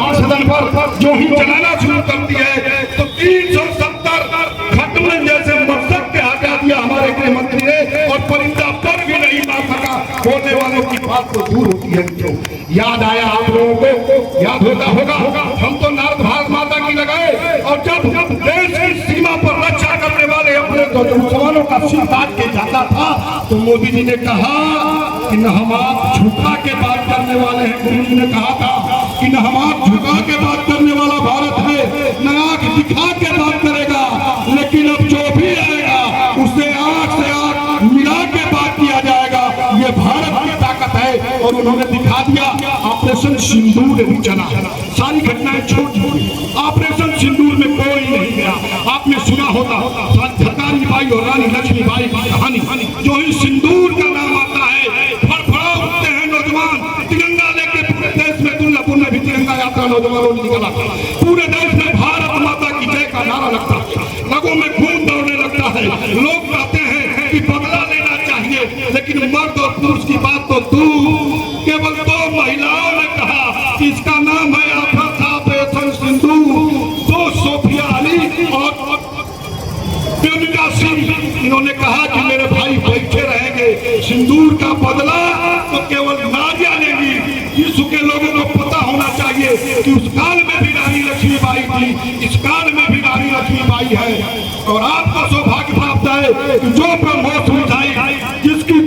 भारत की सदन पर जो ही चलाना शुरू करती है तो 370 खत्म जैसे मकसद के हटा दिया हमारे गृह मंत्री ने, और परिंदा पर भी नहीं मार सका। बोलने वालों की बात तो दूर होती है मित्रों। याद आया आप लोगों को, याद होता होगा हम तो नारद भारत माता की लगाए, और जब देश की सीमा पर रक्षा करने वाले अपने जवानों का सिर काट के जाता था तो मोदी जी ने कहा कि न हम आप झुका के बात करने वाले हैं। मोदी जी ने कहा था कि न हम आप झुका के बात करने वाला भारत है, न आंख दिखा के बात करेगा, लेकिन अब जो भी आएगा उससे आंख से आंख मिला के बात किया जाएगा। ये भारत की ताकत है। और उन्होंने दिखा दिया। ऑपरेशन सिंदूर भी चला, सारी घटनाएं छोटी, ऑपरेशन सिंदूर में कोई नहीं गया। आपने सुना होता सरकारी बाई और रानी लक्ष्मीबाई की कहानी। जो ही सिंदूर का नाम आता है फड़फड़ा उठते हैं नौजवान, तिरंगा लेके पूरे देश में दुर्गापुर में भी तिरंगा यात्रा नौजवानों ने निकाला। पूरे देश में भारत माता की जय का नारा लगता है, लोगों में खून दौड़ने लगता है। लोग कहते हैं कि बदला लेना चाहिए, लेकिन मर्द और पुरुष की बात तो दूर, केवल 2 महिलाओं ने कहा कि इसका नाम है ऑपरेशन सिंदूर। 2 सोफिया अली और प्रेमिका सिंह, इन्होंने कहा कि मेरे भाई बैठे रहेंगे, सिंदूर का बदला तो केवल नारियां लेंगी। विश्व के लोगों को पता होना चाहिए कि उस काल में भी रानी लक्ष्मीबाई थी, इस काल में भी रानी लक्ष्मीबाई है। और आपको सौभाग्य प्राप्त है कि जो ब्रह्मोस मिठाई जिसकी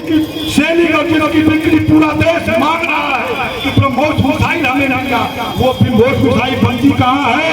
सेलिंग और जिसकी बिक्री पूरा देश मांग रहा है कि ब्रह्मोस मिठाई हमें दिया, वो ब्रह्मोस मिठाई बनती कहाँ है?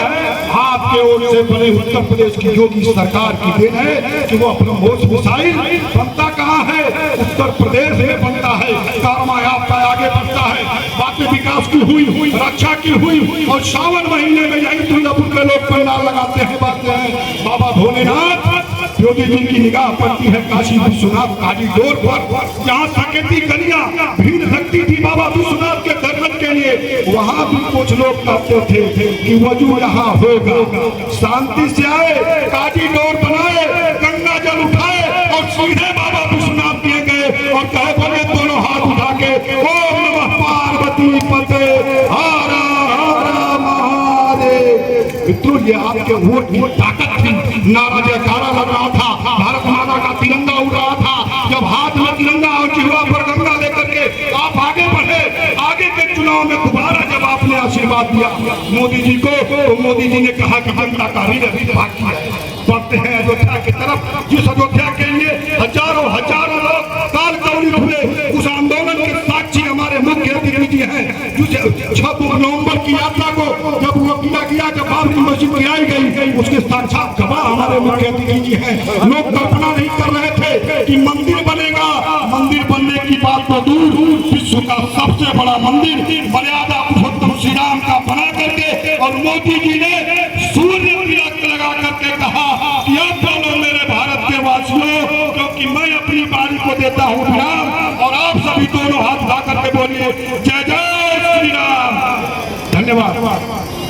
आपके ओर से बने उत्तर प्रदेश की योगी सरकार की देन है कि वो ब्रह्मोस मिठाई बनता कहाँ है? उत्तर प्रदेश में बनता है। कारमा आपका आगे बढ़ता है, बातें विकास की हुई, रक्षा की हुई, और सावन महीने में यही दुर्गापुर के लोग पंडाल लगाते हैं, बातें हैं। बाबा भोलेनाथ योगी जी की निगाह पड़ती है काशी विश्वनाथ कॉरिडोर पर, जहाँ साकेती गलियां भीड़ लगती थी बाबा विश्वनाथ के दर्शन के लिए। वहाँ भी कुछ लोग कहते थे कि वजू यहाँ होगा, शांति से आए, कॉरिडोर बनाए, गंगा जल उठाए और सीधे बाबा विश्वनाथ दिए गए और कहे बोले दोनों हाथ उठा के ओम नमः पार्वती पते हर हर महादेव। मित्रों, ये आपके वोट की ताकत थी। नारा जयकारा लग रहा था, भारत माता का तिरंगा उड़ रहा था। जब हाथ में तिरंगा और जिह्वा पर गंगा लेकर के आप आगे बढ़े, आगे के चुनाव में दोबारा जब आपने आशीर्वाद दिया मोदी जी को, तो मोदी जी ने कहा कि जनता का हृदय बाकी है। बढ़ते हैं अयोध्या की तरफ, जिस अयोध्या के लिए हजारों लोग काल कौड़ी हुए, उस आंदोलन के साक्षी हमारे मुख्य अतिथि जी हैं। 6 नवंबर की यात्रा को जब वो किया, जब बाबरी मस्जिद गिराई गई, उसके साक्षात गवाह हमारे मुख्य अतिथि जी हैं। लोग कल्पना नहीं कर रहे थे कि मंदिर बनेगा। मंदिर बनने की बात तो दूर, विश्व का सबसे बड़ा मंदिर मर्यादा पुरुषोत्तम श्री राम का बना करके, और मोदी जी ने सूर्य तिलक लगा करके कहा कि अब बोलो मेरे भारत के वासियों, क्योंकि मैं अपनी बारी को देता हूँ विराम, और आप सभी दोनों हाथ उठा करके बोलिए जय जय श्री राम। धन्यवाद।